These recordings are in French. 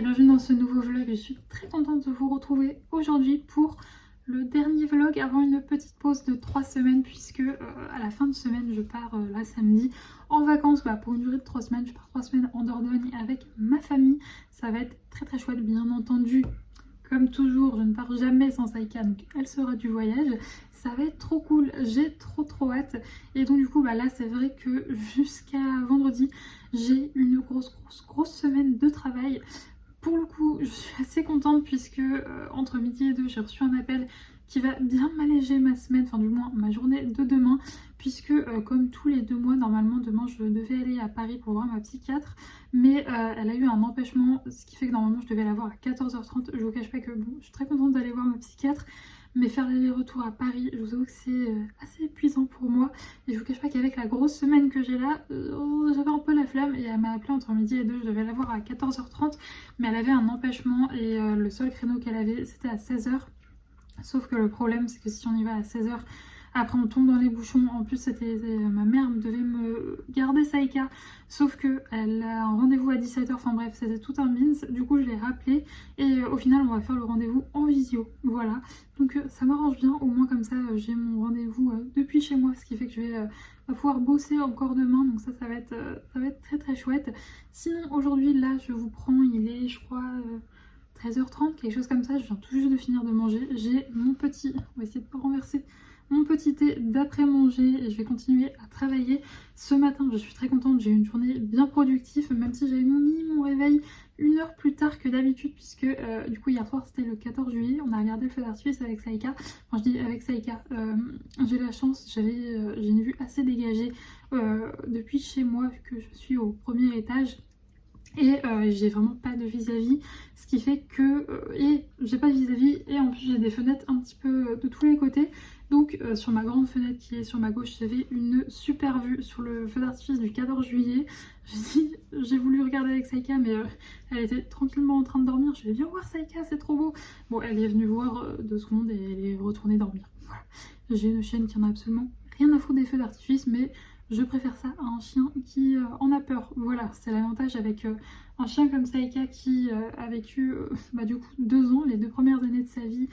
bienvenue dans ce nouveau vlog. Je suis très contente de vous retrouver aujourd'hui pour le dernier vlog avant une petite pause de 3 semaines puisque à la fin de semaine je pars là samedi en vacances pour une durée de 3 semaines. Je pars 3 semaines en Dordogne avec ma famille. Ça va être très très chouette, bien entendu. Comme toujours, je ne pars jamais sans Saïka, donc elle sera du voyage. Ça va être trop cool, j'ai trop hâte. Et donc du coup, là c'est vrai que jusqu'à vendredi, j'ai une grosse semaine de travail. Pour le coup, je suis assez contente puisque entre midi et 2, j'ai reçu un appel qui va bien m'alléger ma semaine, enfin du moins ma journée de demain, puisque comme tous les 2 mois, normalement demain je devais aller à Paris pour voir ma psychiatre, mais elle a eu un empêchement, ce qui fait que normalement je devais la voir à 14h30. Je vous cache pas que bon, je suis très contente d'aller voir ma psychiatre, mais faire l'aller-retour à Paris, je vous avoue que c'est assez épuisant pour moi. Et je vous cache pas qu'avec la grosse semaine que j'ai là, j'avais un peu la flamme. Et elle m'a appelé entre midi et 2, je devais la voir à 14h30, mais elle avait un empêchement et le seul créneau qu'elle avait c'était à 16h. Sauf que le problème c'est que si on y va à 16h, après on tombe dans les bouchons. En plus c'était ma mère devait me garder Saïka, sauf que elle a un rendez-vous à 17h, enfin bref c'était tout un bins. Du coup je l'ai rappelé et au final on va faire le rendez-vous en visio, voilà. Donc ça m'arrange bien, au moins comme ça j'ai mon rendez-vous depuis chez moi, ce qui fait que je vais pouvoir bosser encore demain. Donc ça va être très chouette. Sinon aujourd'hui là je vous prends, il est je crois 13h30, quelque chose comme ça, je viens tout juste de finir de manger. J'ai mon petit, on va essayer de ne pas renverser, mon petit thé d'après-manger et je vais continuer à travailler. Ce matin, je suis très contente, j'ai eu une journée bien productive, même si j'avais mis mon réveil 1 heure plus tard que d'habitude, puisque du coup hier soir c'était le 14 juillet, on a regardé le feu d'artifice avec Saïka. Enfin je dis avec Saïka, j'ai la chance, j'ai une vue assez dégagée depuis chez moi vu que je suis au premier étage. Et j'ai vraiment pas de vis-à-vis, ce qui fait que et j'ai pas de vis-à-vis et en plus j'ai des fenêtres un petit peu de tous les côtés. Donc sur ma grande fenêtre qui est sur ma gauche, j'avais une super vue sur le feu d'artifice du 14 juillet. J'ai voulu regarder avec Saïka, mais elle était tranquillement en train de dormir. Je vais viens voir Saïka, c'est trop beau. Bon, elle est venue voir 2 secondes et elle est retournée dormir. Voilà. J'ai une chienne qui en a absolument rien à foutre des feux d'artifice, mais je préfère ça à un chien qui en a peur. Voilà, c'est l'avantage avec un chien comme Saïka qui a vécu du coup 2 ans, les 2 premières années de sa vie,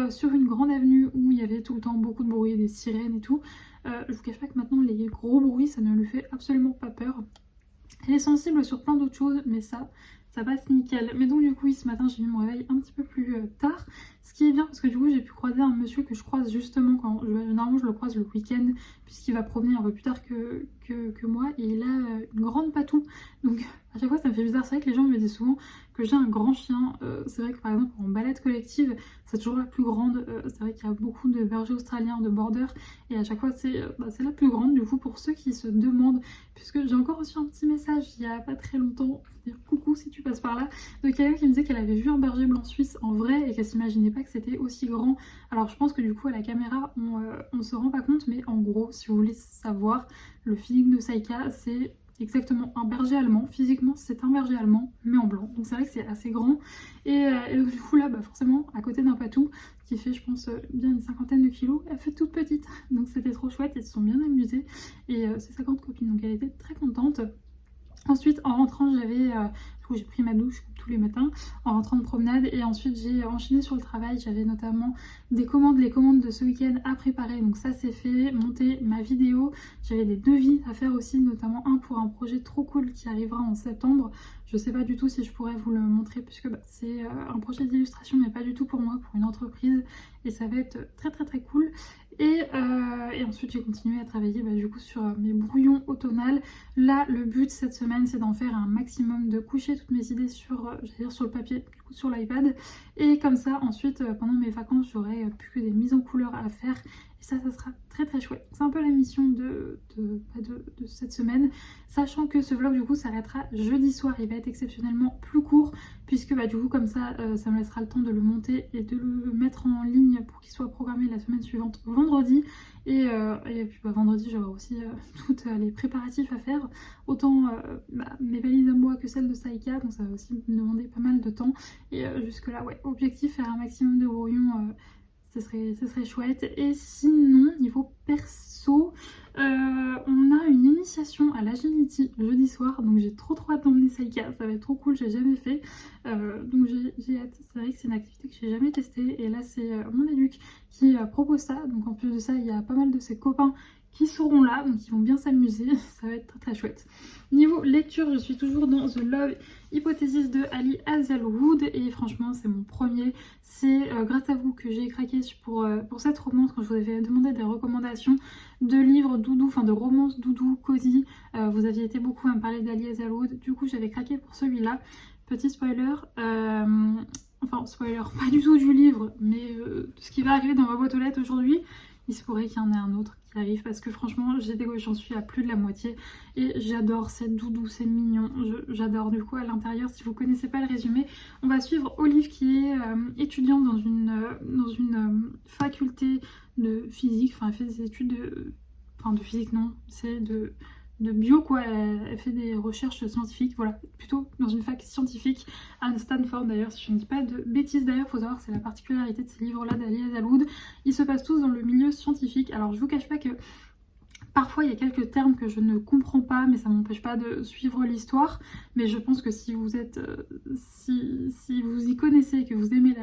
sur une grande avenue où il y avait tout le temps beaucoup de bruit, des sirènes et tout. Je vous cache pas que maintenant les gros bruits, ça ne lui fait absolument pas peur. Elle est sensible sur plein d'autres choses, mais ça passe nickel. Mais donc du coup, ce matin, j'ai mis mon réveil un petit peu plus tard. Ce qui est bien parce que du coup, j'ai pu croiser un monsieur que je croise justement quand... Généralement, je le croise le week-end puisqu'il va promener un peu plus tard que moi. Et il a une grande patou. Donc à chaque fois, ça me fait bizarre. C'est vrai que les gens me disent souvent que j'ai un grand chien. C'est vrai que par exemple, en balade collective, c'est toujours la plus grande. C'est vrai qu'il y a beaucoup de bergers australiens, de border. Et à chaque fois, c'est la plus grande. Du coup, pour ceux qui se demandent, puisque j'ai encore reçu un petit message il y a pas très longtemps, dire coucou si tu passes par là, de quelqu'un qui me disait qu'elle avait vu un berger blanc suisse en vrai et qu'elle s'imaginait pas que c'était aussi grand. Alors je pense que du coup à la caméra on se rend pas compte, mais en gros si vous voulez savoir, le physique de Saïka c'est exactement un berger allemand. Physiquement c'est un berger allemand mais en blanc, donc c'est vrai que c'est assez grand. Et donc du coup là forcément à côté d'un patou qui fait je pense bien une 50aine de kilos, elle fait toute petite, donc c'était trop chouette, ils se sont bien amusés et c'est sa grande copine, donc elle était très contente. Ensuite en rentrant j'ai pris ma douche comme tous les matins en rentrant de promenade et ensuite j'ai enchaîné sur le travail. J'avais notamment les commandes de ce week-end à préparer, donc ça c'est fait, monter ma vidéo. J'avais des devis à faire aussi, notamment un pour un projet trop cool qui arrivera en septembre. Je sais pas du tout si je pourrais vous le montrer puisque c'est un projet d'illustration mais pas du tout pour moi, pour une entreprise, et ça va être très cool. Et ensuite j'ai continué à travailler du coup sur mes brouillons automnales. Là le but cette semaine c'est d'en faire un maximum, de coucher toutes mes idées sur le papier, du coup sur l'iPad, et comme ça ensuite pendant mes vacances j'aurai plus que des mises en couleur à faire et ça sera très chouette. C'est un peu la mission de cette semaine, sachant que ce vlog du coup s'arrêtera jeudi soir. Il va être exceptionnellement plus court puisque du coup comme ça ça me laissera le temps de le monter et de le mettre en ligne pour qu'il soit programmé la semaine suivante vendredi. Et puis vendredi j'aurai aussi toutes les préparatifs à faire, autant mes valises à moi que celles de Saïka, donc ça va aussi me demander pas mal de temps. Et jusque là objectif faire un maximum de brouillons, ce serait chouette. Et sinon niveau perso, On a une initiation à l'agility jeudi soir, donc j'ai trop hâte d'emmener Saïka, ça va être trop cool, j'ai jamais fait. Donc j'ai hâte, c'est vrai que c'est une activité que j'ai jamais testée, et là c'est mon éduc qui propose ça, donc en plus de ça il y a pas mal de ses copains qui seront là, donc ils vont bien s'amuser, ça va être très chouette. Niveau lecture, je suis toujours dans The Love Hypothesis de Ali Hazelwood, et franchement c'est mon premier. C'est grâce à vous que j'ai craqué pour cette romance quand je vous avais demandé des recommandations de livres doudou, enfin de romances doudou, cosy. Vous aviez été beaucoup à me parler d'Ali Hazelwood, du coup j'avais craqué pour celui-là. Petit spoiler, enfin spoiler, pas du tout du livre, mais de ce qui va arriver dans ma boîte aux lettres aujourd'hui. Il se pourrait qu'il y en ait un autre qui arrive parce que franchement j'en suis à plus de la moitié et j'adore, c'est doudou, c'est mignon, j'adore. Du coup à l'intérieur, si vous connaissez pas le résumé, on va suivre Olive qui est étudiante dans une faculté de physique, enfin elle fait des études de physique, non, c'est de bio quoi, elle fait des recherches scientifiques, voilà, plutôt dans une fac scientifique à Stanford d'ailleurs, si je ne dis pas de bêtises. D'ailleurs faut savoir, c'est la particularité de ces livres là d'Ali Hazelwood, ils se passent tous dans le milieu scientifique. Alors je vous cache pas que parfois il y a quelques termes que je ne comprends pas, mais ça m'empêche pas de suivre l'histoire, mais je pense que si vous êtes si vous y connaissez et que vous aimez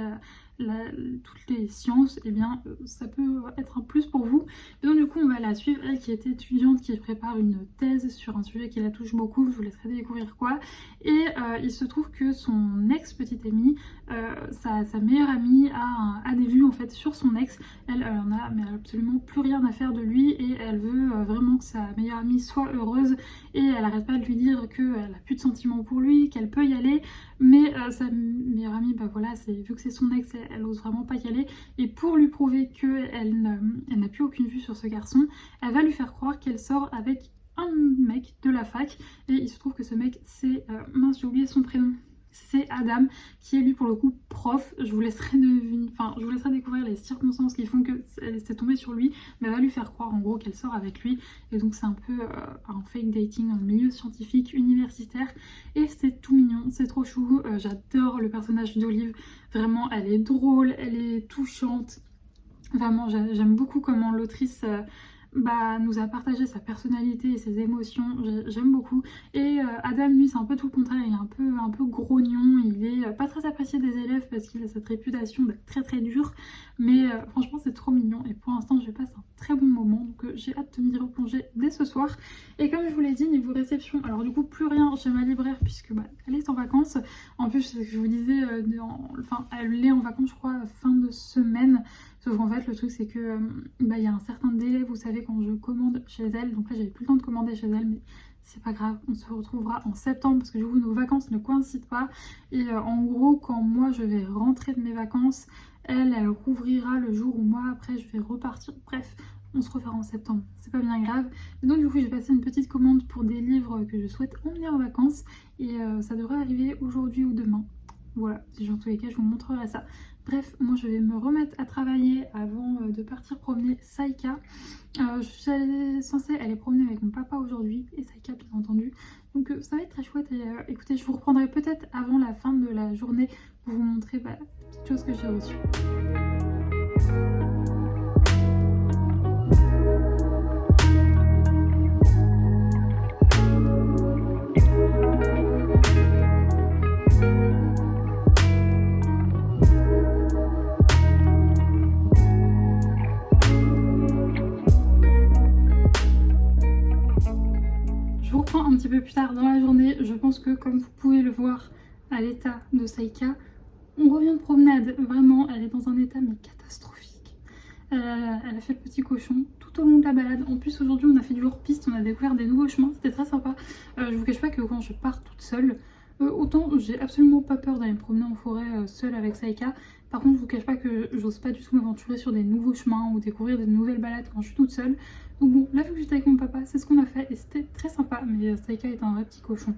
toutes les sciences, et bien ça peut être un plus pour vous. Et donc du coup on va la suivre, elle qui est étudiante, qui prépare une thèse sur un sujet qui la touche beaucoup, je vous laisserai découvrir quoi. Et il se trouve que son ex-petite amie, sa meilleure amie a des vues en fait sur son ex. Elle en a mais absolument plus rien à faire de lui, et elle veut vraiment que sa meilleure amie soit heureuse, et elle arrête pas de lui dire qu'elle a plus de sentiments pour lui, qu'elle peut y aller, mais sa meilleure amie, bah voilà, vu que c'est son ex, elle ose vraiment pas y aller, et pour lui prouver qu'elle n'a plus aucune vue sur ce garçon, elle va lui faire croire qu'elle sort avec un mec de la fac, et il se trouve que ce mec c'est, mince j'ai oublié son prénom, c'est Adam, qui est lui pour le coup prof. Je vous laisserai découvrir les circonstances qui font qu'elle s'est tombée sur lui, mais elle va lui faire croire en gros qu'elle sort avec lui, et donc c'est un peu un fake dating dans le milieu scientifique universitaire, et c'est tout mignon, c'est trop chou. J'adore le personnage d'Olive, vraiment elle est drôle, elle est touchante, vraiment j'aime beaucoup comment l'autrice nous a partagé sa personnalité et ses émotions, j'aime beaucoup. Et Adam lui c'est un peu tout le contraire, il est un peu grognon, il est pas très apprécié des élèves parce qu'il a cette réputation d'être très dur, mais franchement c'est trop mignon, et pour l'instant je passe un très bon moment, donc j'ai hâte de m'y replonger dès ce soir. Et comme je vous l'ai dit, niveau réception, alors du coup plus rien chez ma libraire puisque elle est en vacances. En plus c'est ce que je vous disais, elle est en vacances je crois fin de semaine. Sauf qu'en fait le truc c'est que il y a un certain délai, vous savez, quand je commande chez elle. Donc là j'avais plus le temps de commander chez elle, mais c'est pas grave, on se retrouvera en septembre parce que du coup nos vacances ne coïncident pas. Et en gros quand moi je vais rentrer de mes vacances, elle rouvrira le jour où moi après je vais repartir. Bref, on se refera en septembre, c'est pas bien grave. Et donc du coup j'ai passé une petite commande pour des livres que je souhaite emmener en vacances, et ça devrait arriver aujourd'hui ou demain. Voilà, dans tous les cas je vous montrerai ça. Bref, moi je vais me remettre à travailler avant de partir promener Saïka. Je suis censée aller promener avec mon papa aujourd'hui, et Saïka bien entendu. Donc ça va être très chouette, et écoutez, je vous reprendrai peut-être avant la fin de la journée pour vous montrer la petite chose que j'ai reçue. Un petit peu plus tard dans la journée, je pense que comme vous pouvez le voir à l'état de Saïka, on revient de promenade, vraiment elle est dans un état mais catastrophique. Elle a fait le petit cochon tout au long de la balade. En plus aujourd'hui on a fait du hors-piste, on a découvert des nouveaux chemins, c'était très sympa. Je vous cache pas que quand je pars toute seule, autant j'ai absolument pas peur d'aller me promener en forêt seule avec Saïka. Par contre je vous cache pas que j'ose pas du tout m'aventurer sur des nouveaux chemins ou découvrir des nouvelles balades quand je suis toute seule. Donc bon, là vu que j'étais avec mon papa, c'est ce qu'on a fait et c'était très sympa, mais Saïka est un vrai petit cochon.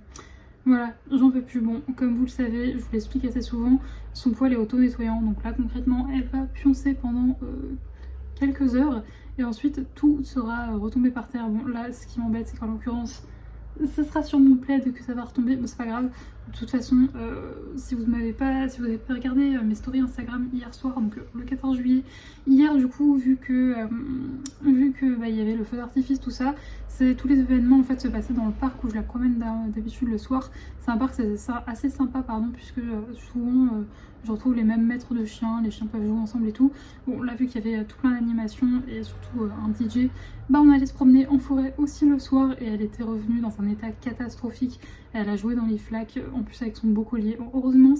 Voilà, j'en peux plus. Bon, comme vous le savez, je vous l'explique assez souvent, son poil est auto-nettoyant, donc là concrètement elle va pioncer pendant quelques heures et ensuite tout sera retombé par terre. Bon là ce qui m'embête c'est qu'en l'occurrence ce sera sur mon plaid que ça va retomber, mais c'est pas grave, De toute façon, si vous n'avez pas regardé mes stories Instagram hier soir, donc le 14 juillet, hier du coup, vu que il y avait le feu d'artifice, tout ça, tous les événements en fait se passaient dans le parc où je la promène d'habitude le soir. C'est un parc assez sympa, pardon, puisque souvent je retrouve les mêmes maîtres de chiens, les chiens peuvent jouer ensemble et tout. Bon, là vu qu'il y avait tout plein d'animations et surtout un DJ, bah on allait se promener en forêt aussi le soir et elle était revenue dans un état catastrophique. Elle a joué dans les flaques, en plus avec son beau collier. Bon, heureusement,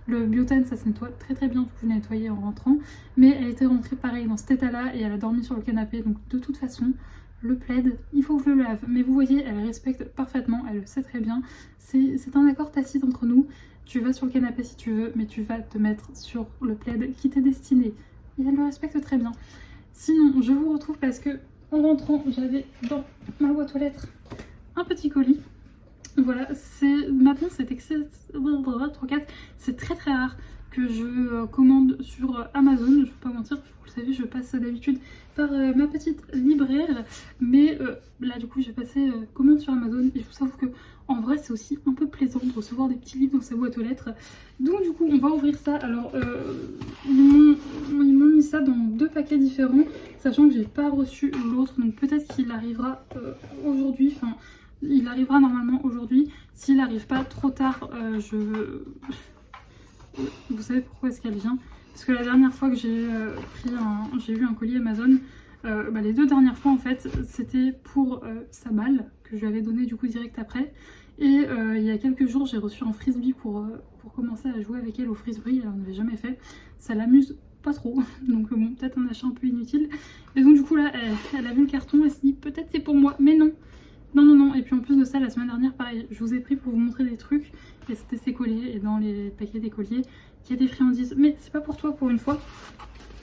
le biotène, ça se nettoie très très bien, je l'ai nettoyé en rentrant. Mais elle était rentrée pareil dans cet état-là et elle a dormi sur le canapé. Donc de toute façon, le plaid, il faut que je le lave. Mais vous voyez, elle respecte parfaitement, elle le sait très bien. C'est un accord tacite entre nous. Tu vas sur le canapé si tu veux, mais tu vas te mettre sur le plaid qui t'est destiné. Et elle le respecte très bien. Sinon, je vous retrouve parce que en rentrant, j'avais dans ma boîte aux lettres un petit colis. Voilà, maintenant c'est très très rare que je commande sur Amazon, je ne vais pas mentir, vous le savez, je passe d'habitude par ma petite libraire, mais là du coup j'ai passé commande sur Amazon et je vous avoue que en vrai c'est aussi un peu plaisant de recevoir des petits livres dans sa boîte aux lettres. Donc du coup on va ouvrir ça. Alors ils m'ont mis ça dans 2 paquets différents, sachant que j'ai pas reçu l'autre, donc peut-être qu'il arrivera aujourd'hui, enfin il arrivera normalement aujourd'hui. S'il n'arrive pas trop tard, vous savez pourquoi est-ce qu'elle vient? Parce que la dernière fois que j'ai eu un colis Amazon, les 2 dernières fois en fait, c'était pour sa balle que je lui avais donné du coup direct après. Et il y a quelques jours, j'ai reçu un frisbee pour commencer à jouer avec elle au frisbee. Elle n'en avait jamais fait. Ça l'amuse pas trop, donc bon, peut-être un achat un peu inutile. Et donc du coup là, elle a vu le carton, elle s'est dit peut-être c'est pour moi, mais non. Non, et puis en plus de ça, la semaine dernière, pareil, je vous ai pris pour vous montrer des trucs, et c'était ces colliers, et dans les paquets des colliers, il y a des friandises, mais c'est pas pour toi pour une fois.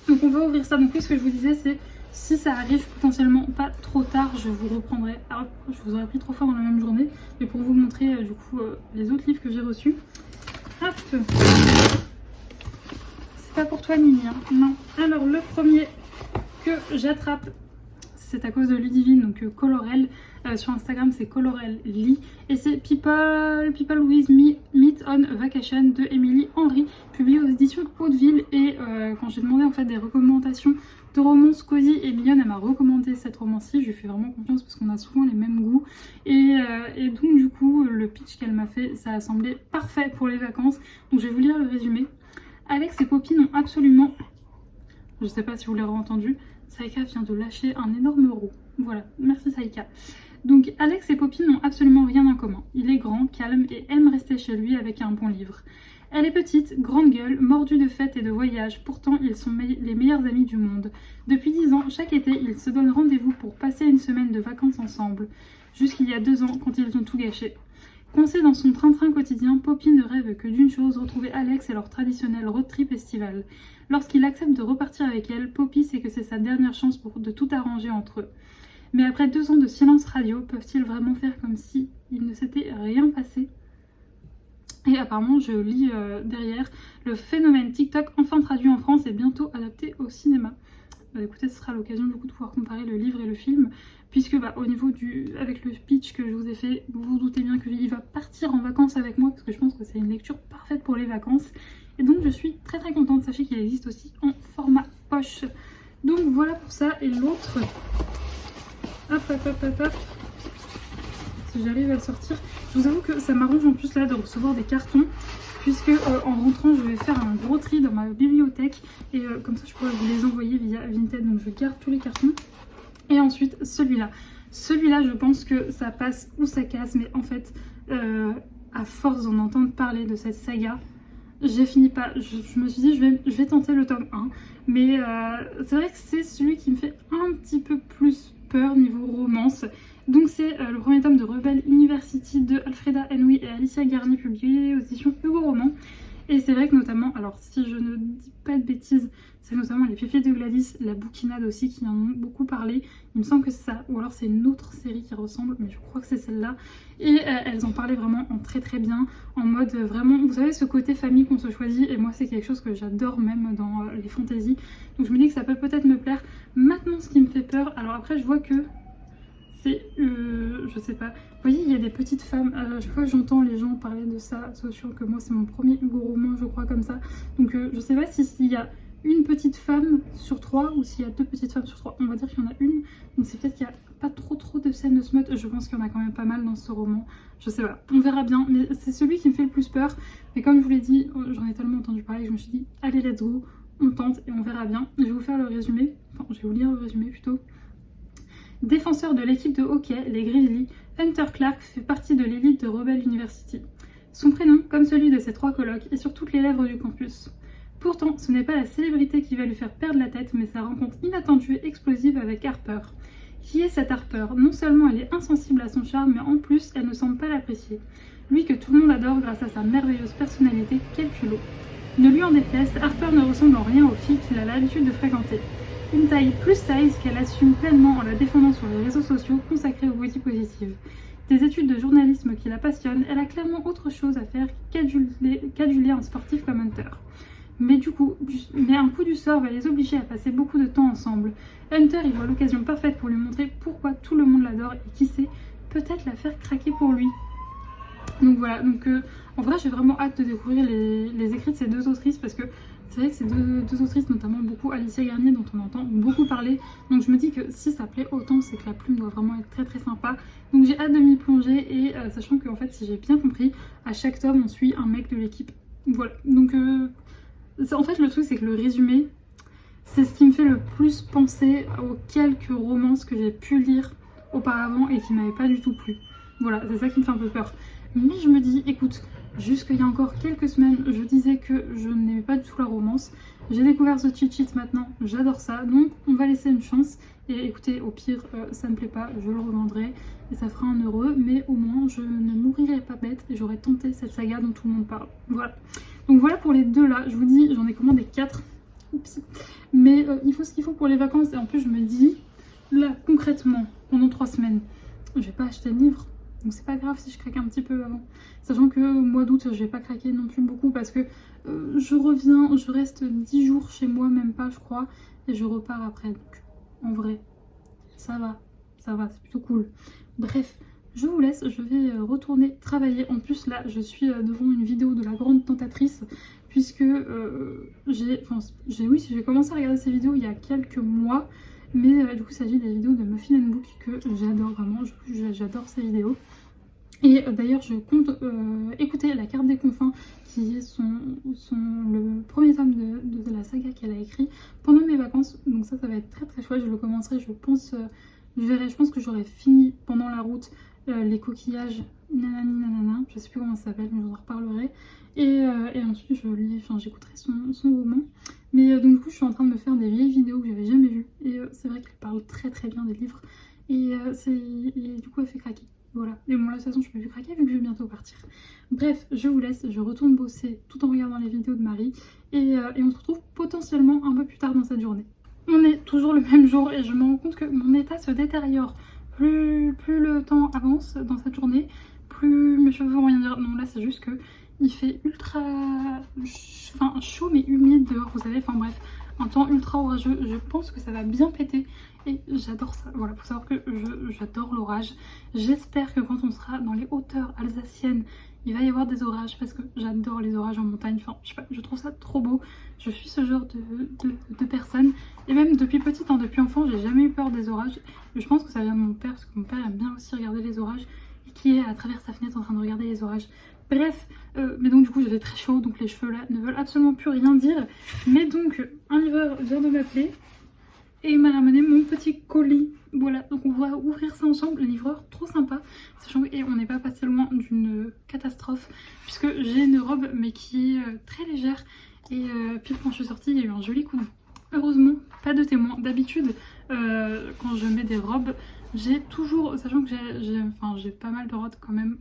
Donc on va ouvrir ça. Donc oui, ce que je vous disais, c'est si ça arrive potentiellement pas trop tard, je vous reprendrai. Alors, je vous aurais pris 3 fois dans la même journée, mais pour vous montrer du coup les autres livres que j'ai reçus. Hop, c'est pas pour toi Mimi, hein. Non. Alors le premier que j'attrape, c'est à cause de Ludivine, donc Colorel. Sur Instagram, c'est Colorel Lee. Et c'est People with Meet on Vacation de Émilie Henry, publié aux éditions Hauteville. Et quand j'ai demandé en fait des recommandations de romances cosy et mignonnes, elle m'a recommandé cette romance-ci. Je lui fais vraiment confiance parce qu'on a souvent les mêmes goûts. Et donc du coup, le pitch qu'elle m'a fait, ça a semblé parfait pour les vacances. Donc je vais vous lire le résumé. Alex et Poppy n'ont absolument... Je sais pas si vous l'avez entendu, Saïka vient de lâcher un énorme euro. Voilà, merci Saïka. Donc Alex et Poppy n'ont absolument rien en commun. Il est grand, calme et aime rester chez lui avec un bon livre. Elle est petite, grande gueule, mordue de fêtes et de voyages, pourtant ils sont les meilleurs amis du monde. Depuis 10 ans, chaque été, ils se donnent rendez-vous pour passer une semaine de vacances ensemble. Jusqu'il y a 2 ans, quand ils ont tout gâché. Coincée dans son train-train quotidien, Poppy ne rêve que d'une chose, retrouver Alex et leur traditionnel road trip estival. Lorsqu'il accepte de repartir avec elle, Poppy sait que c'est sa dernière chance de tout arranger entre eux. Mais après 2 ans de silence radio, peuvent-ils vraiment faire comme si il ne s'était rien passé? Et apparemment, je lis derrière, le phénomène TikTok enfin traduit en France et bientôt adapté au cinéma. Écoutez, ce sera l'occasion du coup de pouvoir comparer le livre et le film, puisque au niveau avec le pitch que je vous ai fait, vous vous doutez bien qu'il va partir en vacances avec moi, parce que je pense que c'est une lecture parfaite pour les vacances. Et donc je suis très très contente. Sachez qu'il existe aussi en format poche. Donc voilà pour ça. Et l'autre, hop, si j'arrive à le sortir, je vous avoue que ça m'arrange en plus là de recevoir des cartons, puisque en rentrant je vais faire un gros tri dans ma bibliothèque et comme ça je pourrais vous les envoyer via Vinted. Donc je garde tous les cartons. Et ensuite celui-là je pense que ça passe ou ça casse, mais en fait à force d'en entendre parler de cette saga, j'ai fini pas, je me suis dit je vais tenter le tome 1, mais c'est vrai que c'est celui qui me fait un petit peu plus peur niveau romance. Donc c'est le premier tome de Rebel University de Alfreda Henry et Alicia Garni, publié aux éditions Hugo Roman. Et c'est vrai que notamment, alors si je ne dis pas de bêtises, c'est notamment les Pépites de Gladys, la bouquinade aussi qui en ont beaucoup parlé. Il me semble que c'est ça, ou alors c'est une autre série qui ressemble, mais je crois que c'est celle-là. Et elles en parlaient vraiment en très très bien, en mode vraiment, vous savez, ce côté famille qu'on se choisit. Et moi c'est quelque chose que j'adore même dans les fantaisies. Donc je me dis que ça peut peut-être me plaire. Maintenant, ce qui me fait peur, alors après je vois que c'est, je sais pas, vous voyez, il y a des petites femmes, à chaque fois que j'entends les gens parler de ça, c'est sûr que moi c'est mon premier Hugo roman, je crois, comme ça. Donc je sais pas s'il y a une petite femme sur 3 ou s'il y a 2 petites femmes sur 3. On va dire qu'il y en a une, donc c'est peut-être qu'il n'y a pas trop de scènes de smut. Je pense qu'il y en a quand même pas mal dans ce roman. Je sais pas, on verra bien, mais c'est celui qui me fait le plus peur. Mais comme je vous l'ai dit, j'en ai tellement entendu parler que je me suis dit, allez, let's go, on tente et on verra bien. Je vais vous faire le résumé, enfin je vais vous lire le résumé plutôt. Défenseur de l'équipe de hockey, les Grizzlies, Hunter Clark fait partie de l'élite de Rebel University. Son prénom, comme celui de ses 3 colocs, est sur toutes les lèvres du campus. Pourtant, ce n'est pas la célébrité qui va lui faire perdre la tête, mais sa rencontre inattendue et explosive avec Harper. Qui est cette Harper? Non seulement elle est insensible à son charme, mais en plus, elle ne semble pas l'apprécier. Lui que tout le monde adore grâce à sa merveilleuse personnalité, quel culot. Ne lui en déplaise, Harper ne ressemble en rien aux filles qu'il a l'habitude de fréquenter. Une taille plus size qu'elle assume pleinement en la défendant sur les réseaux sociaux consacrés au body positive. Des études de journalisme qui la passionnent, elle a clairement autre chose à faire qu'aduler un sportif comme Hunter. Mais un coup du sort va les obliger à passer beaucoup de temps ensemble. Hunter y voit l'occasion parfaite pour lui montrer pourquoi tout le monde l'adore et qui sait, peut-être la faire craquer pour lui. Donc voilà, en vrai j'ai vraiment hâte de découvrir les écrits de ces 2 autrices parce que c'est vrai que ces deux autrices, notamment beaucoup Alicia Garnier dont on entend beaucoup parler, donc je me dis que si ça plaît autant, c'est que la plume doit vraiment être très sympa. Donc j'ai hâte de m'y plonger et sachant que en fait, si j'ai bien compris, à chaque tome on suit un mec de l'équipe. Voilà, donc en fait le truc c'est que le résumé, c'est ce qui me fait le plus penser aux quelques romances que j'ai pu lire auparavant et qui m'avaient pas du tout plu. Voilà, c'est ça qui me fait un peu peur. Mais je me dis, écoute, jusqu'il y a encore quelques semaines, je disais que je n'aimais pas du tout la romance. J'ai découvert ce cheat sheet maintenant, j'adore ça, donc on va laisser une chance. Et écoutez, au pire, ça me plaît pas, je le revendrai et ça fera un heureux, mais au moins je ne mourirai pas bête et j'aurai tenté cette saga dont tout le monde parle. Voilà. Donc voilà pour les 2 là, je vous dis, j'en ai commandé 4. Oups. Mais il faut ce qu'il faut pour les vacances et en plus je me dis, là concrètement, pendant 3 semaines, je vais pas acheter de livre. Donc c'est pas grave si je craque un petit peu avant. Sachant que au mois d'août, je vais pas craquer non plus beaucoup parce que je reste 10 jours chez moi, même pas je crois, et je repars après. Donc en vrai, ça va, c'est plutôt cool. Bref, je vous laisse, je vais retourner travailler. En plus là, je suis devant une vidéo de la grande tentatrice puisque j'ai commencé à regarder ces vidéos il y a quelques mois. Mais du coup il s'agit des vidéos de Muffin and Book que j'adore vraiment, j'adore ces vidéos. Et d'ailleurs je compte écouter La Carte des Confins qui est le premier tome de la saga qu'elle a écrit pendant mes vacances. Donc ça va être très chouette, je le commencerai, je pense que j'aurai fini pendant la route les coquillages nanana, je sais plus comment ça s'appelle mais je vous en reparlerai. Et ensuite j'écouterai son roman. Mais donc du coup je suis en train de me faire des vieilles vidéos que j'avais jamais vues. Et c'est vrai qu'elle parle très bien des livres. Et du coup elle fait craquer. Voilà. Et bon là de toute façon je peux plus craquer vu que je vais bientôt partir. Bref, je vous laisse, je retourne bosser tout en regardant les vidéos de Marie. Et on se retrouve potentiellement un peu plus tard dans cette journée. On est toujours le même jour et je me rends compte que mon état se détériore. Plus le temps avance dans cette journée, plus mes cheveux vont rien dire. Non là c'est juste que il fait ultra chaud mais humide dehors, vous savez, enfin bref, un temps ultra orageux. Je pense que ça va bien péter et j'adore ça. Voilà, faut savoir que j'adore l'orage. J'espère que quand on sera dans les hauteurs alsaciennes, il va y avoir des orages parce que j'adore les orages en montagne. Enfin, je sais pas, je trouve ça trop beau. Je suis ce genre de personne. Et même depuis petite, depuis enfant, j'ai jamais eu peur des orages. Et je pense que ça vient de mon père parce que mon père aime bien aussi regarder les orages et qui est à travers sa fenêtre en train de regarder les orages. Bref, mais donc du coup j'avais très chaud, donc les cheveux là ne veulent absolument plus rien dire. Mais donc un livreur vient de m'appeler et il m'a ramené mon petit colis. Voilà, donc on va ouvrir ça ensemble. Le livreur trop sympa, sachant qu'on n'est pas passé loin d'une catastrophe puisque j'ai une robe mais qui est très légère et puis quand je suis sortie il y a eu un joli coup de vent. Heureusement pas de témoin. D'habitude quand je mets des robes j'ai toujours, sachant que j'ai pas mal de robes quand même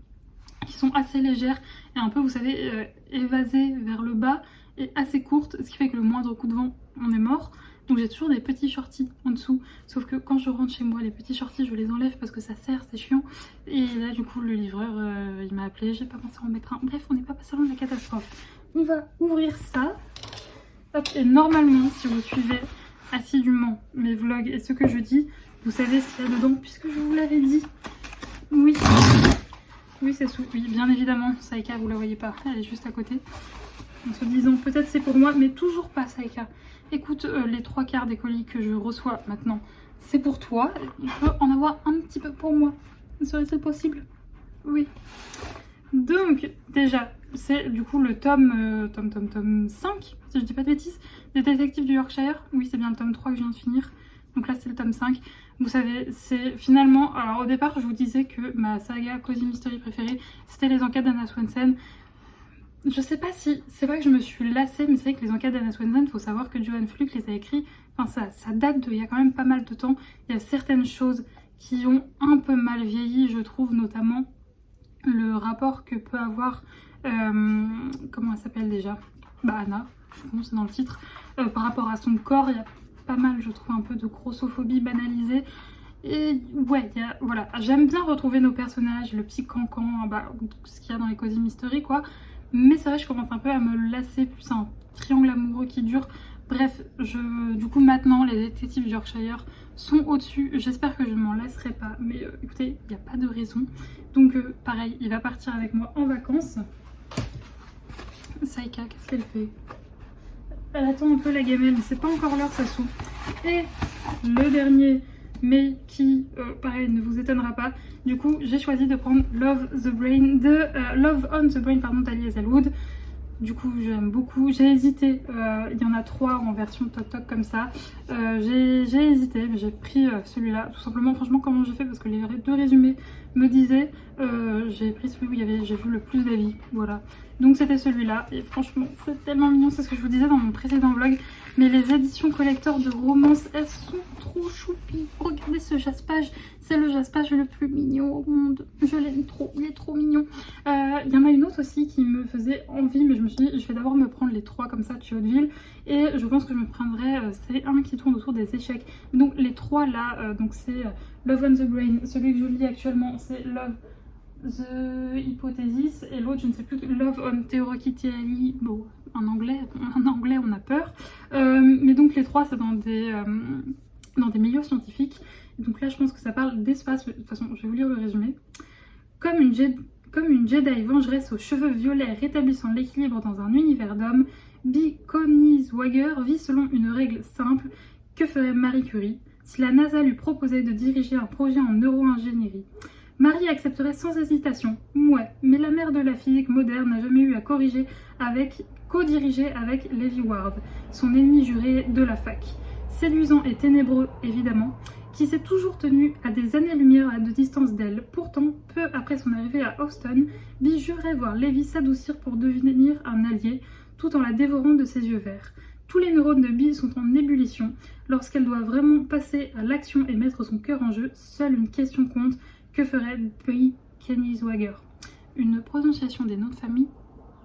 qui sont assez légères et un peu vous savez évasées vers le bas et assez courtes, ce qui fait que le moindre coup de vent on est mort. Donc j'ai toujours des petits shorties en dessous, sauf que quand je rentre chez moi les petits shorties je les enlève parce que ça serre, c'est chiant. Et là du coup le livreur il m'a appelé, j'ai pas pensé en mettre un. Bref, on n'est pas passé loin de la catastrophe. On va ouvrir ça. Hop, et normalement si vous suivez assidûment mes vlogs et ce que je dis, Vous savez ce qu'il y a dedans puisque je vous l'avais dit. Oui, oui c'est sous. Oui, bien évidemment, Saïka, vous la voyez pas, elle est juste à côté. En se disant peut-être c'est pour moi, mais toujours pas Saïka. Écoute, les 3/4 des colis que je reçois maintenant, c'est pour toi. Il peut en avoir un petit peu pour moi. Serait-il possible? Oui. Donc, déjà, c'est du coup le tome 5, si je dis pas de bêtises, des détectives du Yorkshire. Oui, c'est bien le tome 3 que je viens de finir. Donc là, c'est le tome 5. Vous savez, c'est finalement... Alors au départ, je vous disais que ma saga Cozy Mystery préférée, c'était les enquêtes d'Anna Swensen. Je sais pas si... C'est vrai que je me suis lassée, mais c'est vrai que les enquêtes d'Anna Swensen, il faut savoir que Joanne Fluke les a écrits... Enfin, ça date de... Il y a quand même pas mal de temps. Il y a certaines choses qui ont un peu mal vieilli, je trouve, notamment... le rapport que peut avoir, comment elle s'appelle déjà, Anna, je pense que c'est dans le titre, par rapport à son corps, il y a pas mal, je trouve, un peu de grossophobie banalisée. Et ouais, voilà, j'aime bien retrouver nos personnages, le petit cancan, ce qu'il y a dans les Cozy Mystery, quoi. Mais c'est vrai, je commence un peu à me lasser, plus un triangle amoureux qui dure. Bref, du coup maintenant les détectives du Yorkshire sont au-dessus, j'espère que je ne m'en lasserai pas, mais écoutez, il n'y a pas de raison. Donc pareil, il va partir avec moi en vacances. Saïka, qu'est-ce qu'elle fait? Elle attend un peu la gamelle, mais c'est pas encore l'heure, ça s'ouvre. Et le dernier, mais qui, pareil, ne vous étonnera pas, du coup j'ai choisi de prendre Love on the Brain d'Ali Hazelwood. Du coup, j'aime beaucoup. J'ai hésité. Il y en a 3 en version toc-toc comme ça. J'ai hésité, mais j'ai pris celui-là. Tout simplement, franchement, comment j'ai fait? Parce que les 2 résumés me disaient. J'ai pris celui où j'ai vu le plus d'avis. Voilà. Donc c'était celui-là. Et franchement, c'est tellement mignon. C'est ce que je vous disais dans mon précédent vlog. Mais les éditions collector de romance, elles sont trop choupies. Regardez ce jaspage. C'est le jaspage le plus mignon au monde. Je l'aime trop. Il est trop mignon. Il y en a une autre aussi qui me faisait envie, mais je me suis dit, je vais d'abord me prendre les 3 comme ça de chez Hauteville. Et je pense que je me prendrai, c'est un qui tourne autour des échecs. Donc les 3 là, donc c'est Love on the Brain. Celui que je lis actuellement, c'est Love the Hypothesis. Et l'autre, je ne sais plus, Love on Theoretically. Bon, en anglais on a peur. Mais donc les 3, c'est dans des milieux scientifiques. Et donc là, je pense que ça parle d'espace. De toute façon, je vais vous lire le résumé. Comme une Jedi vengeresse aux cheveux violets rétablissant l'équilibre dans un univers d'hommes, Bee Koenigswagger vit selon une règle simple. Que ferait Marie Curie si la NASA lui proposait de diriger un projet en neuroingénierie? Marie accepterait sans hésitation. Ouais, mais la mère de la physique moderne n'a jamais eu à co-diriger avec Levi Ward, son ennemi juré de la fac. Séduisant et ténébreux, évidemment, qui s'est toujours tenu à des années-lumière de distance d'elle. Pourtant, peu après son arrivée à Houston, Bee jurait voir Levi s'adoucir pour devenir un allié, tout en la dévorant de ses yeux verts. Tous les neurones de Bee sont en ébullition. Lorsqu'elle doit vraiment passer à l'action et mettre son cœur en jeu, seule une question compte. Que ferait Bee Koenigswagger? Une prononciation des noms de famille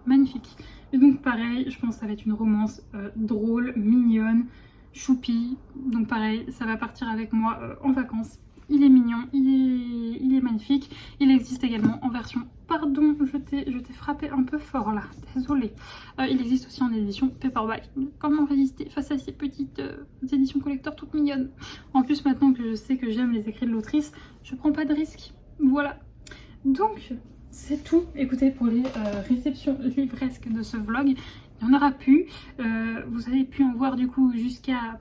magnifique. Et donc pareil, je pense que ça va être une romance drôle, mignonne, choupi. Donc pareil, ça va partir avec moi en vacances. Il est mignon, il est magnifique. Il existe également en version... Pardon, je t'ai frappé un peu fort là, désolée. Il existe aussi en édition paperback. Comment résister face à ces petites éditions collector toutes mignonnes? En plus, maintenant que je sais que j'aime les écrits de l'autrice, je prends pas de risques. Voilà. Donc, c'est tout. Écoutez, pour les réceptions livresques de ce vlog, il n'y en aura plus. Vous avez pu en voir du coup jusqu'à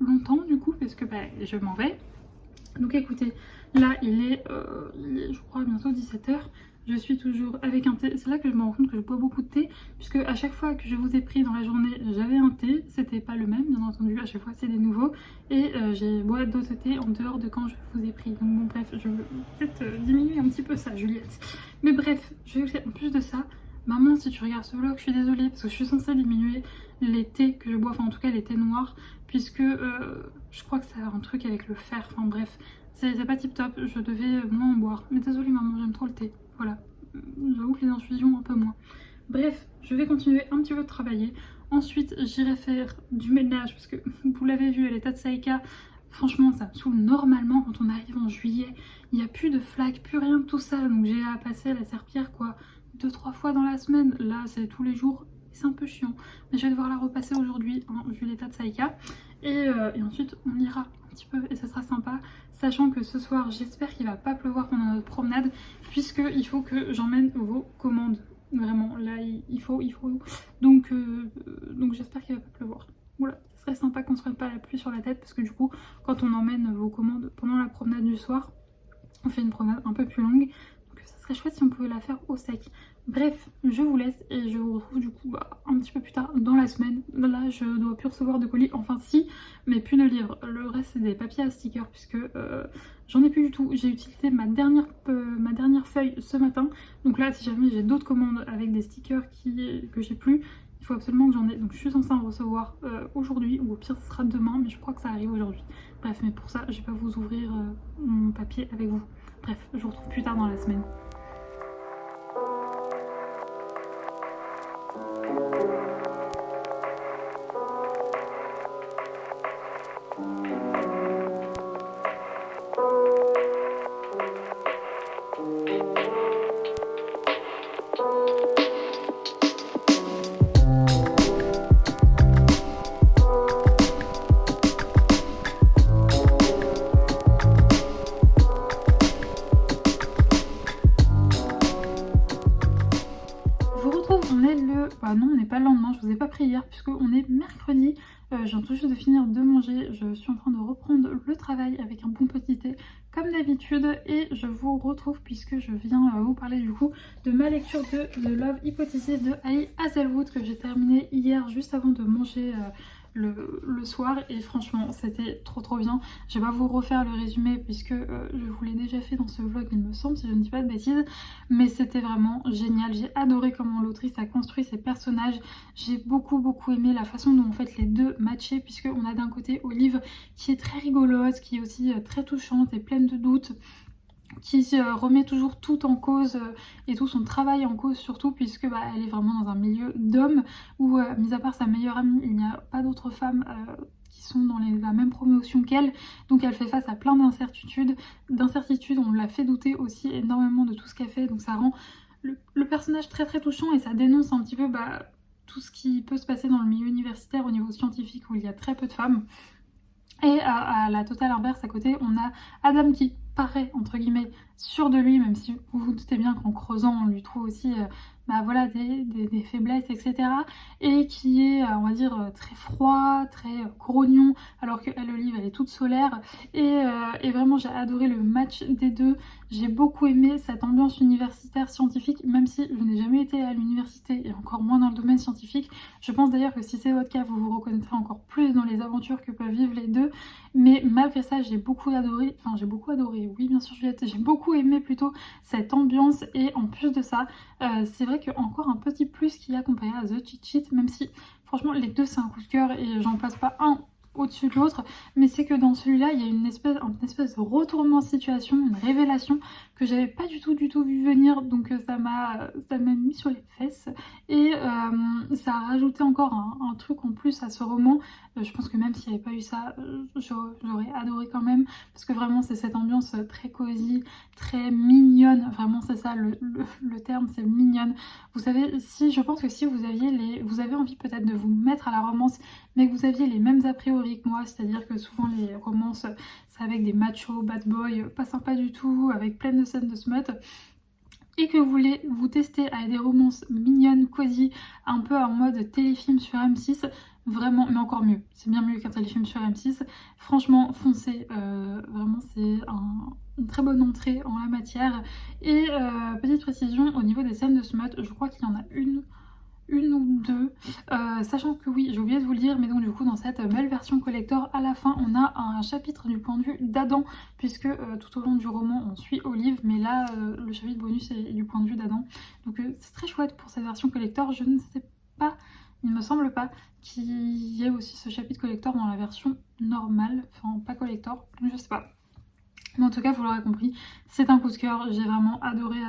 longtemps du coup, parce que je m'en vais. Donc écoutez, là il est je crois bientôt 17 h. Je suis toujours avec un thé. C'est là que je me rends compte que je bois beaucoup de thé, puisque à chaque fois que je vous ai pris dans la journée, j'avais un thé. C'était pas le même, bien entendu, à chaque fois c'est des nouveaux. Et j'ai bois d'autres thés en dehors de quand je vous ai pris. Donc bon bref, je veux peut-être diminuer un petit peu ça, Juliette. Mais bref, je vais en plus de ça, maman, si tu regardes ce vlog, je suis désolée, parce que je suis censée diminuer les thés que je bois, enfin en tout cas les thés noirs, puisque je crois que ça a un truc avec le fer, enfin bref, c'est pas tip top, je devais moins en boire. Mais désolée maman, j'aime trop le thé, voilà. J'avoue que les infusions un peu moins. Bref, je vais continuer un petit peu de travailler. Ensuite, j'irai faire du ménage, parce que vous l'avez vu à l'état de Saïka, franchement ça me saoule. Normalement quand on arrive en juillet, il n'y a plus de flaques, plus rien de tout ça, donc j'ai à passer la serpillière quoi 2-3 fois dans la semaine. Là c'est tous les jours, c'est un peu chiant, mais je vais devoir la repasser aujourd'hui, hein, vu l'état de Saïka. Et ensuite on ira petit peu et ça sera sympa, sachant que ce soir j'espère qu'il va pas pleuvoir pendant notre promenade, puisque il faut que j'emmène vos commandes. Vraiment, là il faut. Donc j'espère qu'il va pas pleuvoir. Voilà, ce serait sympa qu'on se prenne pas la pluie sur la tête, parce que du coup quand on emmène vos commandes pendant la promenade du soir, on fait une promenade un peu plus longue, donc ça serait chouette si on pouvait la faire au sec. Bref, je vous laisse et je vous retrouve du coup un petit peu plus tard dans la semaine. Là, je dois plus recevoir de colis, enfin si, mais plus de livres. Le reste, c'est des papiers à stickers, puisque j'en ai plus du tout. J'ai utilisé ma dernière feuille ce matin. Donc là, si jamais j'ai d'autres commandes avec des stickers que j'ai plus, il faut absolument que j'en ai. Donc je suis censée en recevoir aujourd'hui, ou au pire, ce sera demain, mais je crois que ça arrive aujourd'hui. Bref, mais pour ça, je vais pas vous ouvrir mon papier avec vous. Bref, je vous retrouve plus tard dans la semaine. Non, on n'est pas le lendemain, je vous ai pas pris hier puisqu'on est mercredi. Je viens tout juste de finir de manger, je suis en train de reprendre le travail avec un bon petit thé comme d'habitude, et je vous retrouve puisque je viens vous parler du coup de ma lecture de The Love Hypothesis de Ali Hazelwood, que j'ai terminé hier juste avant de manger le soir, et franchement c'était trop bien. Je vais pas vous refaire le résumé puisque je vous l'ai déjà fait dans ce vlog il me semble, si je ne dis pas de bêtises, mais c'était vraiment génial. J'ai adoré comment l'autrice a construit ses personnages, j'ai beaucoup aimé la façon dont en fait les deux matchaient, puisque on a d'un côté Olive qui est très rigolote, qui est aussi très touchante et pleine de doutes, qui remet toujours tout en cause et tout son travail en cause, surtout puisque elle est vraiment dans un milieu d'hommes où mis à part sa meilleure amie, il n'y a pas d'autres femmes qui sont dans la même promotion qu'elle, donc elle fait face à plein d'incertitudes, on la fait douter aussi énormément de tout ce qu'elle fait, donc ça rend le personnage très touchant, et ça dénonce un petit peu tout ce qui peut se passer dans le milieu universitaire au niveau scientifique où il y a très peu de femmes. Et à la totale inverse, à côté, on a Adam qui paraît, entre guillemets, sûr de lui, même si vous vous doutez bien qu'en creusant, on lui trouve aussi voilà, des faiblesses, etc. Et qui est, on va dire, très froid, très grognon, alors que elle, Olive, elle est toute solaire. Et vraiment, j'ai adoré le match des deux. J'ai beaucoup aimé cette ambiance universitaire scientifique, même si je n'ai jamais été à l'université, et encore moins dans le domaine scientifique. Je pense d'ailleurs que si c'est votre cas, vous vous reconnaîtrez encore plus dans les aventures que peuvent vivre les deux. Mais malgré ça, j'ai beaucoup adoré, oui bien sûr Juliette, j'ai beaucoup aimé plutôt cette ambiance, et en plus de ça, c'est vrai que encore un petit plus qui a comparé à The Cheat Sheet, même si franchement les deux c'est un coup de cœur et j'en place pas un au-dessus de l'autre, mais c'est que dans celui-là il y a une espèce de retournement de situation, une révélation que j'avais pas du tout vu venir, donc ça m'a mis sur les fesses, et ça a rajouté encore un truc en plus à ce roman. Je pense que même s'il n'y avait pas eu ça, j'aurais adoré quand même, parce que vraiment c'est cette ambiance très cosy, très mignonne, vraiment c'est ça le terme, c'est mignonne. Vous savez, je pense que si vous avez envie peut-être de vous mettre à la romance, mais que vous aviez les mêmes a priori que moi, c'est-à-dire que souvent les romances c'est avec des machos, bad boys, pas sympa du tout, avec plein de scènes de smut, et que vous voulez vous tester à des romances mignonnes, cosy, un peu en mode téléfilm sur M6, vraiment, mais encore mieux, c'est bien mieux qu'un téléfilm sur M6, franchement foncez, vraiment c'est une très bonne entrée en la matière. Et petite précision, au niveau des scènes de smut, je crois qu'il y en a une ou deux, sachant que oui, j'ai oublié de vous le dire, mais donc du coup dans cette belle version collector, à la fin on a un chapitre du point de vue d'Adam, puisque tout au long du roman on suit Olive, mais là le chapitre bonus est du point de vue d'Adam, donc c'est très chouette pour cette version collector. Je ne sais pas, il me semble pas qu'il y ait aussi ce chapitre collector dans la version normale, enfin pas collector, je sais pas. Mais en tout cas, vous l'aurez compris, c'est un coup de cœur, j'ai vraiment adoré.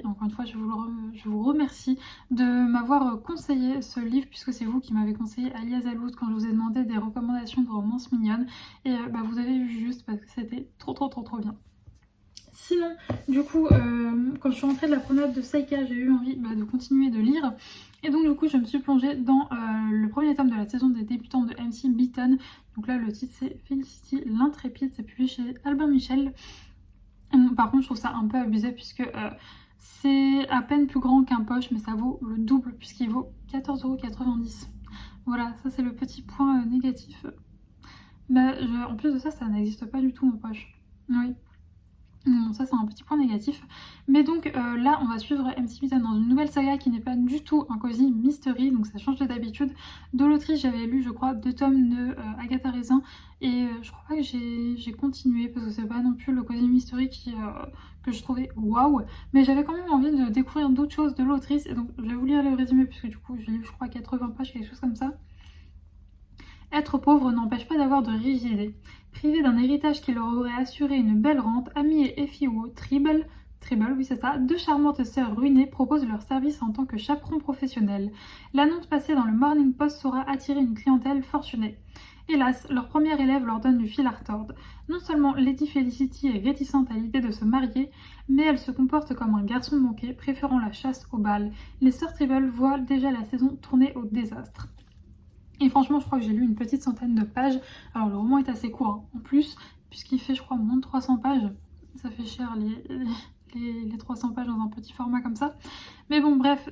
Encore une fois, je vous remercie de m'avoir conseillé ce livre, puisque c'est vous qui m'avez conseillé Ali Hazelwood quand je vous ai demandé des recommandations de romances mignonnes. Et vous avez vu juste parce que c'était trop bien. Sinon, du coup, quand je suis rentrée de la promenade de Saika, j'ai eu envie de continuer de lire. Et donc du coup, je me suis plongée dans le premier tome de la saison des débutants de MC Beaton. Donc là, le titre c'est Felicity l'intrépide, c'est publié chez Albin Michel. Par contre, je trouve ça un peu abusé puisque c'est à peine plus grand qu'un poche, mais ça vaut le double puisqu'il vaut 14,90 €. Voilà, ça c'est le petit point négatif. En plus de ça, ça n'existe pas du tout en poche. Oui. Bon, ça c'est un petit point négatif. Mais donc là on va suivre MC Beaton dans une nouvelle saga qui n'est pas du tout un cosy mystery, donc ça change de d'habitude. De l'autrice j'avais lu je crois 2 tomes de Agatha Raisin et je crois pas que j'ai continué parce que c'est pas non plus le cosy mystery que je trouvais waouh. Mais j'avais quand même envie de découvrir d'autres choses de l'autrice et donc je vais vous lire le résumé puisque du coup j'ai lu je crois 80 pages, quelque chose comme ça. Être pauvre n'empêche pas d'avoir de riches idées. Privés d'un héritage qui leur aurait assuré une belle rente, Amy et Effie Wu, Tribble, oui c'est ça, deux charmantes sœurs ruinées proposent leur service en tant que chaperons professionnels. L'annonce passée dans le Morning Post saura attirer une clientèle fortunée. Hélas, leur première élève leur donne du fil à retordre. Non seulement Lady Felicity est réticente à l'idée de se marier, mais elle se comporte comme un garçon manqué, préférant la chasse au bal. Les sœurs Tribble voient déjà la saison tourner au désastre. Et franchement, je crois que j'ai lu une petite centaine de pages. Alors le roman est assez court, hein. En plus, puisqu'il fait je crois moins de 300 pages, ça fait cher les 300 pages dans un petit format comme ça. Mais bon bref,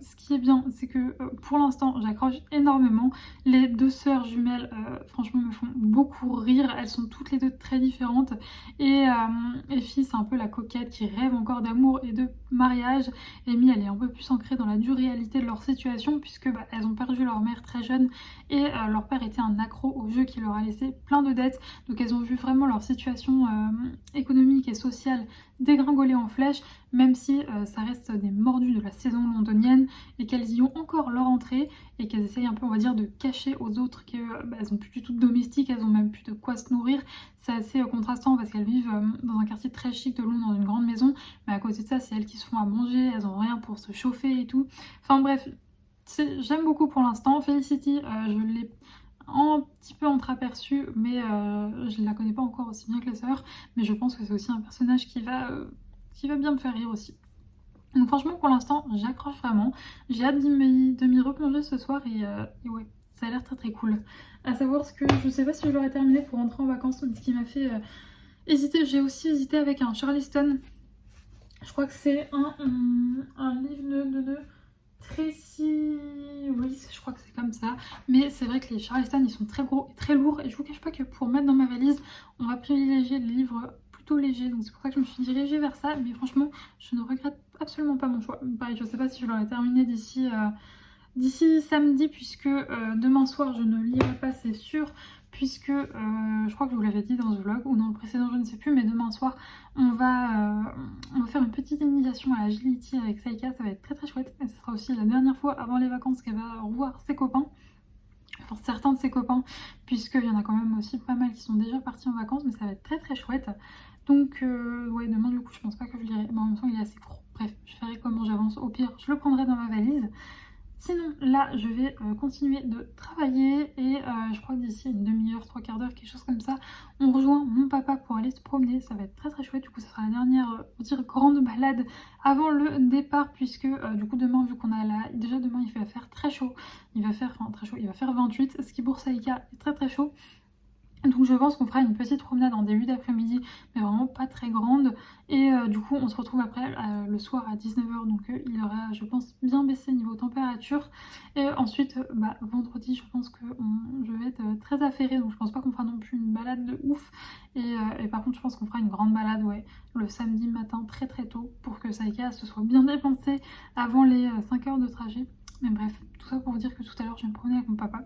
ce qui est bien c'est que pour l'instant j'accroche énormément. Les deux sœurs jumelles franchement me font beaucoup rire, elles sont toutes les deux très différentes. Et Effie c'est un peu la coquette qui rêve encore d'amour et de mariage. Amy elle est un peu plus ancrée dans la dure réalité de leur situation puisque elles ont perdu leur mère très jeune et leur père était un accro au jeu qui leur a laissé plein de dettes. Donc elles ont vu vraiment leur situation économique et sociale dégringoler en flèche, même si ça reste des mordus de la saison londonienne et qu'elles y ont encore leur entrée et qu'elles essayent un peu on va dire de cacher aux autres qu'elles ont plus du tout de domestique, elles ont même plus de quoi se nourrir. C'est assez contrastant parce qu'elles vivent dans un quartier très chic de Londres, dans une grande maison, mais à côté de ça c'est elles qui se font à manger, elles ont rien pour se chauffer et tout. Enfin bref, j'aime beaucoup pour l'instant. Felicity, je l'ai un petit peu entreaperçu, mais je la connais pas encore aussi bien que les sœurs, mais je pense que c'est aussi un personnage qui va bien me faire rire aussi. Donc franchement pour l'instant j'accroche vraiment, j'ai hâte de m'y replonger ce soir et ouais, ça a l'air très très cool. À savoir ce que je sais pas si je l'aurais terminé pour rentrer en vacances, mais ce qui m'a fait hésiter, j'ai aussi hésité avec un Charleston. Je crois que c'est un livre de Tracy, oui je crois que c'est comme ça, mais c'est vrai que les Charleston ils sont très gros et très lourds et je vous cache pas que pour mettre dans ma valise on va privilégier les livres plutôt légers, donc c'est pour ça que je me suis dirigée vers ça, mais franchement je ne regrette absolument pas mon choix. Pareil, je sais pas si je l'aurais terminé d'ici samedi puisque demain soir je ne lirai pas c'est sûr puisque je crois que je vous l'avais dit dans ce vlog ou dans le précédent je ne sais plus, mais demain soir on va faire une petite initiation à l'agility avec Saika, ça va être très très chouette et ce sera aussi la dernière fois avant les vacances qu'elle va revoir ses copains, enfin certains de ses copains puisqu'il y en a quand même aussi pas mal qui sont déjà partis en vacances, mais ça va être très très chouette. Donc ouais, demain du coup je pense pas que je lirai, mais en même temps il est assez court, bref je ferai comment j'avance, au pire je le prendrai dans ma valise. Sinon, là, je vais continuer de travailler et je crois que d'ici une demi-heure, trois quarts d'heure, quelque chose comme ça, on rejoint mon papa pour aller se promener. Ça va être très très chouette. Du coup, ça sera la dernière, on dirait, grande balade avant le départ puisque du coup, demain, vu qu'on a déjà demain, il va faire très chaud. Il va faire 28, ce qui pour Saïka est très très chaud. Donc je pense qu'on fera une petite promenade en début d'après-midi, mais vraiment pas très grande. Et du coup on se retrouve après le soir à 19 h, donc il aura je pense bien baissé niveau température. Et ensuite vendredi je pense que je vais être très affairée, donc je pense pas qu'on fera non plus une balade de ouf. Et par contre je pense qu'on fera une grande balade le samedi matin très très tôt pour que Saïka se soit bien dépensée avant les 5 heures de trajet. Mais bref, tout ça pour vous dire que tout à l'heure je vais me promener avec mon papa.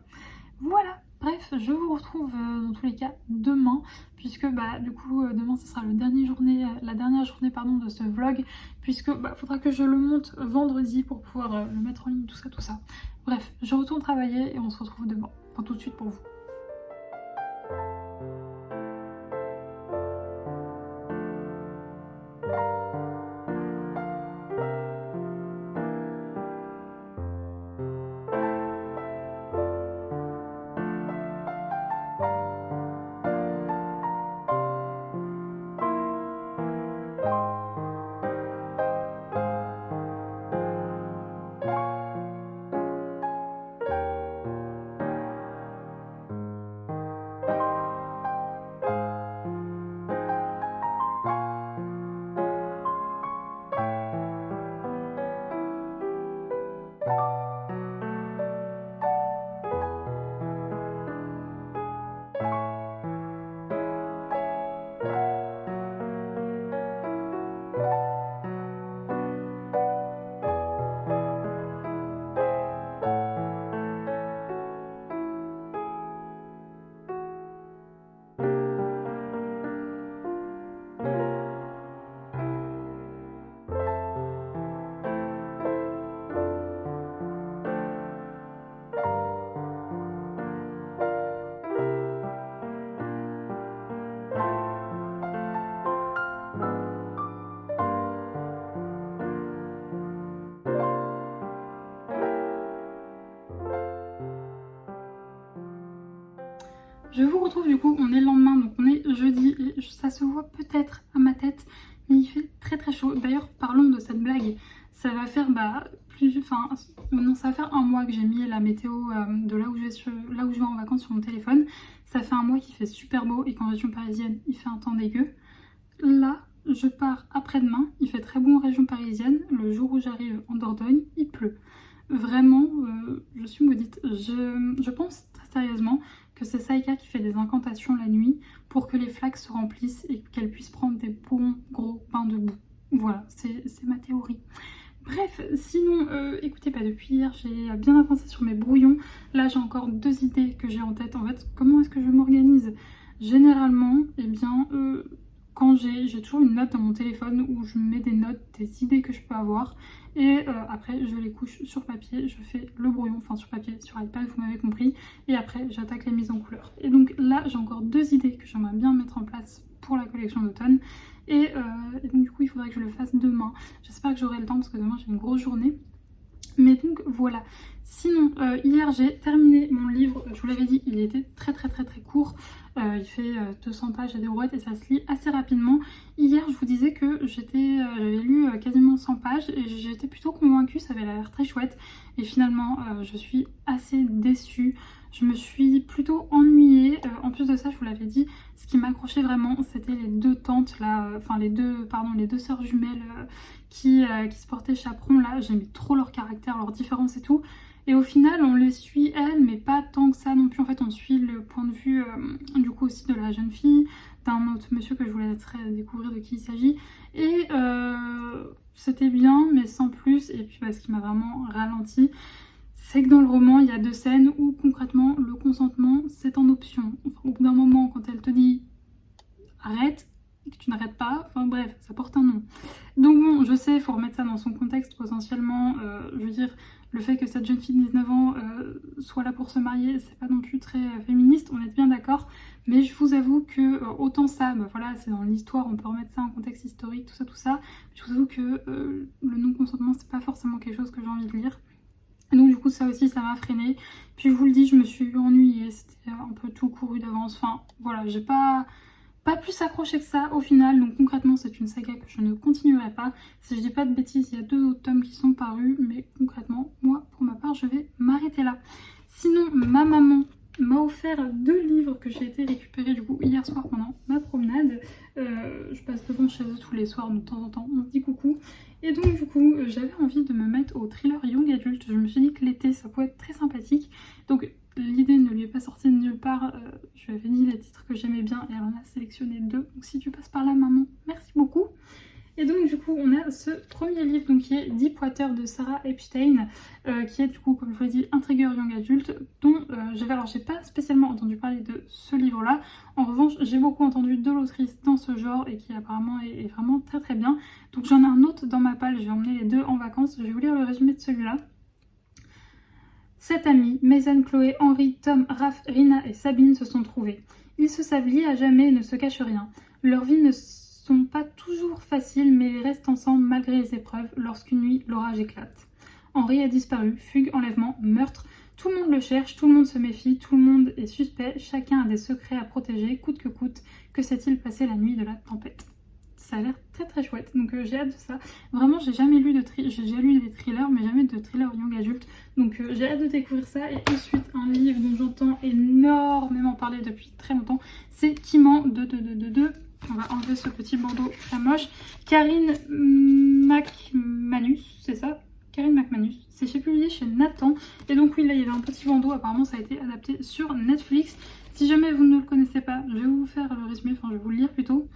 Voilà, bref, je vous retrouve dans tous les cas demain, puisque du coup demain ce sera la dernière journée de ce vlog, puisque faudra que je le monte vendredi pour pouvoir le mettre en ligne, tout ça. Bref, je retourne travailler et on se retrouve demain, enfin tout de suite pour vous. Je vous retrouve du coup, on est le lendemain, donc on est jeudi, et ça se voit peut-être à ma tête, mais il fait très très chaud. D'ailleurs, parlons de cette blague, ça va faire non, ça va faire un mois que j'ai mis la météo de là où je vais en vacances sur mon téléphone. Ça fait un mois qu'il fait super beau et qu'en région parisienne, il fait un temps dégueu. Là, je pars après-demain, il fait très bon en région parisienne. Le jour où j'arrive en Dordogne, il pleut. Vraiment, je suis maudite. Je pense très sérieusement que c'est Saïka qui fait des incantations la nuit pour que les flaques se remplissent et qu'elle puisse prendre des bons gros bains de boue. Voilà, c'est ma théorie. Bref, sinon, écoutez, depuis hier, j'ai bien avancé sur mes brouillons. Là, j'ai encore 2 idées que j'ai en tête. En fait, comment est-ce que je m'organise? Généralement, eh bien, quand j'ai toujours une note dans mon téléphone où je mets des notes, des idées que je peux avoir. Et après, je les couche sur papier, je fais le brouillon, enfin sur papier, sur iPad, vous m'avez compris. Et après, j'attaque les mises en couleur. Et donc là, j'ai encore 2 idées que j'aimerais bien mettre en place pour la collection d'automne. Et donc du coup, il faudrait que je le fasse demain. J'espère que j'aurai le temps parce que demain, j'ai une grosse journée. Mais donc voilà. Sinon, hier j'ai terminé mon livre, je vous l'avais dit, il était très court. Il fait 200 pages et des brouettes et ça se lit assez rapidement. Hier je vous disais que j'avais lu quasiment 100 pages et j'étais plutôt convaincue, ça avait l'air très chouette. Et finalement je suis assez déçue. Je me suis plutôt ennuyée. En plus de ça, je vous l'avais dit, ce qui m'accrochait vraiment, c'était les 2 tantes là, les deux sœurs jumelles qui se portaient chaperon là. J'aimais trop leur caractère, leur différence et tout. Et au final, on les suit elles, mais pas tant que ça non plus. En fait, on suit le point de vue du coup aussi de la jeune fille, d'un autre monsieur que je vous laisserai découvrir de qui il s'agit. Et c'était bien, mais sans plus. Et puis, ce qui m'a vraiment ralenti, c'est que dans le roman, il y a 2 scènes où concrètement, le consentement, c'est en option. Enfin, au bout d'un moment, quand elle te dit arrête, et que tu n'arrêtes pas, enfin bref, ça porte un nom. Donc bon, je sais, il faut remettre ça dans son contexte potentiellement. Je veux dire, le fait que cette jeune fille de 19 ans soit là pour se marier, c'est pas non plus très féministe, on est bien d'accord. Mais je vous avoue que autant ça, voilà, c'est dans l'histoire, on peut remettre ça en contexte historique, tout ça. Je vous avoue que le non-consentement, c'est pas forcément quelque chose que j'ai envie de lire. Donc du coup ça aussi ça m'a freinée. Puis je vous le dis, je me suis ennuyée, c'était un peu tout couru d'avance. Enfin voilà, j'ai pas plus accroché que ça au final. Donc concrètement c'est une saga que je ne continuerai pas. Si je dis pas de bêtises, il y a 2 autres tomes qui sont parus. Mais concrètement, moi pour ma part je vais m'arrêter là. Sinon ma maman m'a offert 2 livres que j'ai été récupérer du coup hier soir pendant ma promenade. Je passe devant chez eux tous les soirs, donc de temps en temps on se dit coucou. Et donc du coup j'avais envie de me mettre au thriller young adulte. Je me suis dit que l'été ça pouvait être très sympathique. Donc l'idée ne lui est pas sortie de nulle part. Je lui avais dit les titres que j'aimais bien et elle en a sélectionné 2. Donc si tu passes par là maman, merci beaucoup. Et donc du coup on a ce premier livre donc, qui est Deepwater de Sarah Epstein, qui est du coup comme je vous l'ai dit un trigger young adulte dont j'ai pas spécialement entendu parler de ce livre là. En revanche j'ai beaucoup entendu de l'autrice dans ce genre et qui apparemment est vraiment très bien. Donc j'en ai un autre dans ma palle, j'ai emmené les 2 en vacances. Je vais vous lire le résumé de celui-là. 7 amis, Mason, Chloé, Henri, Tom, Raph, Rina et Sabine se sont trouvés. Ils se savent liés à jamais et ne se cachent rien. Leurs vies ne sont pas toujours faciles, mais ils restent ensemble malgré les épreuves lorsqu'une nuit l'orage éclate. Henri a disparu, fugue, enlèvement, meurtre. Tout le monde le cherche, tout le monde se méfie, tout le monde est suspect, chacun a des secrets à protéger, coûte que coûte. Que s'est-il passé la nuit de la tempête? Ça a l'air très chouette, donc j'ai hâte de ça. Vraiment, j'ai jamais lu j'ai déjà lu des thrillers, mais jamais de thriller young adulte. Donc j'ai hâte de découvrir ça. Et ensuite, un livre dont j'entends énormément parler depuis très longtemps, c'est Kiman de... On va enlever ce petit bandeau très moche. Karine McManus, c'est ça? Karine McManus. C'est publié chez Nathan. Et donc oui, là, il y avait un petit bandeau. Apparemment, ça a été adapté sur Netflix. Si jamais vous ne le connaissez pas, je vais vous faire le résumé, enfin je vais vous le lire plutôt.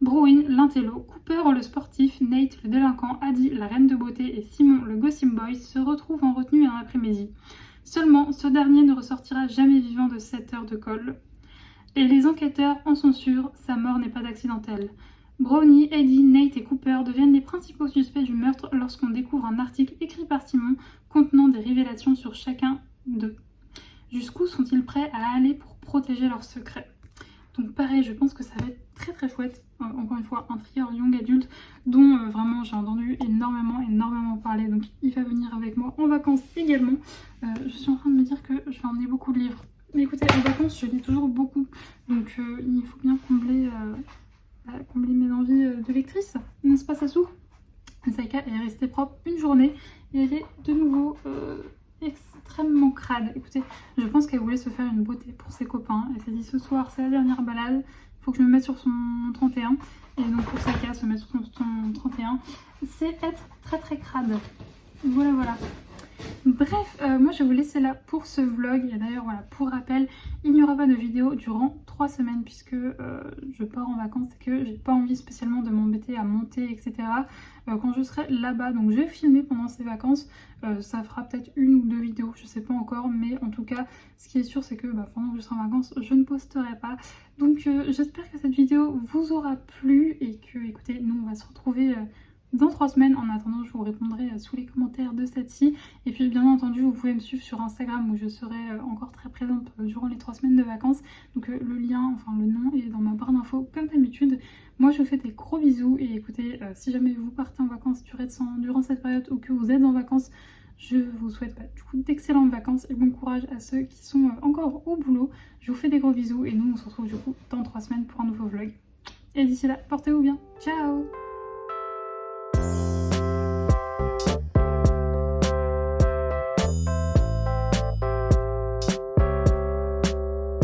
Browin, l'intello, Cooper, le sportif, Nate, le délinquant, Addie, la reine de beauté et Simon, le gossip boy, se retrouvent en retenue un après-midi. Seulement, ce dernier ne ressortira jamais vivant de cette heure de colle. Et les enquêteurs en sont sûrs, sa mort n'est pas accidentelle. Brownie, Eddie, Nate et Cooper deviennent les principaux suspects du meurtre lorsqu'on découvre un article écrit par Simon contenant des révélations sur chacun d'eux. Jusqu'où sont-ils prêts à aller pour protéger leurs secrets? Donc pareil, je pense que ça va être très chouette. Encore une fois, un thriller young adulte dont vraiment j'ai entendu énormément parler. Donc il va venir avec moi en vacances également. Je suis en train de me dire que je vais emmener beaucoup de livres. Mais écoutez, en vacances, je lis toujours beaucoup. Donc il faut bien combler mes envies de lectrice. N'est-ce pas, Sassou? Saïka est restée propre une journée et elle est de nouveau extrêmement crade. Écoutez, je pense qu'elle voulait se faire une beauté pour ses copains. Elle s'est dit ce soir, c'est la dernière balade, il faut que je me mette sur son 31. Et donc pour Saïka, se mettre sur son 31, c'est être très très crade. Voilà, voilà. Bref, moi je vais vous laisser là pour ce vlog. Et d'ailleurs, voilà, pour rappel, il n'y aura pas de vidéo durant 3 semaines puisque je pars en vacances et que j'ai pas envie spécialement de m'embêter à monter, etc. Quand je serai là-bas, donc je vais filmer pendant ces vacances. Ça fera peut-être 1 ou 2 vidéos, je sais pas encore, mais en tout cas, ce qui est sûr, c'est que pendant que je serai en vacances, je ne posterai pas. Donc j'espère que cette vidéo vous aura plu et que, écoutez, nous on va se retrouver dans 3 semaines. En attendant, je vous répondrai sous les commentaires de cette-ci. Et puis bien entendu, vous pouvez me suivre sur Instagram où je serai encore très présente durant les 3 semaines de vacances. Donc le lien, enfin le nom est dans ma barre d'infos comme d'habitude. Moi je vous fais des gros bisous et écoutez, si jamais vous partez en vacances durant cette période ou que vous êtes en vacances, je vous souhaite du coup d'excellentes vacances et bon courage à ceux qui sont encore au boulot. Je vous fais des gros bisous et nous on se retrouve du coup dans 3 semaines pour un nouveau vlog. Et d'ici là, portez-vous bien. Ciao!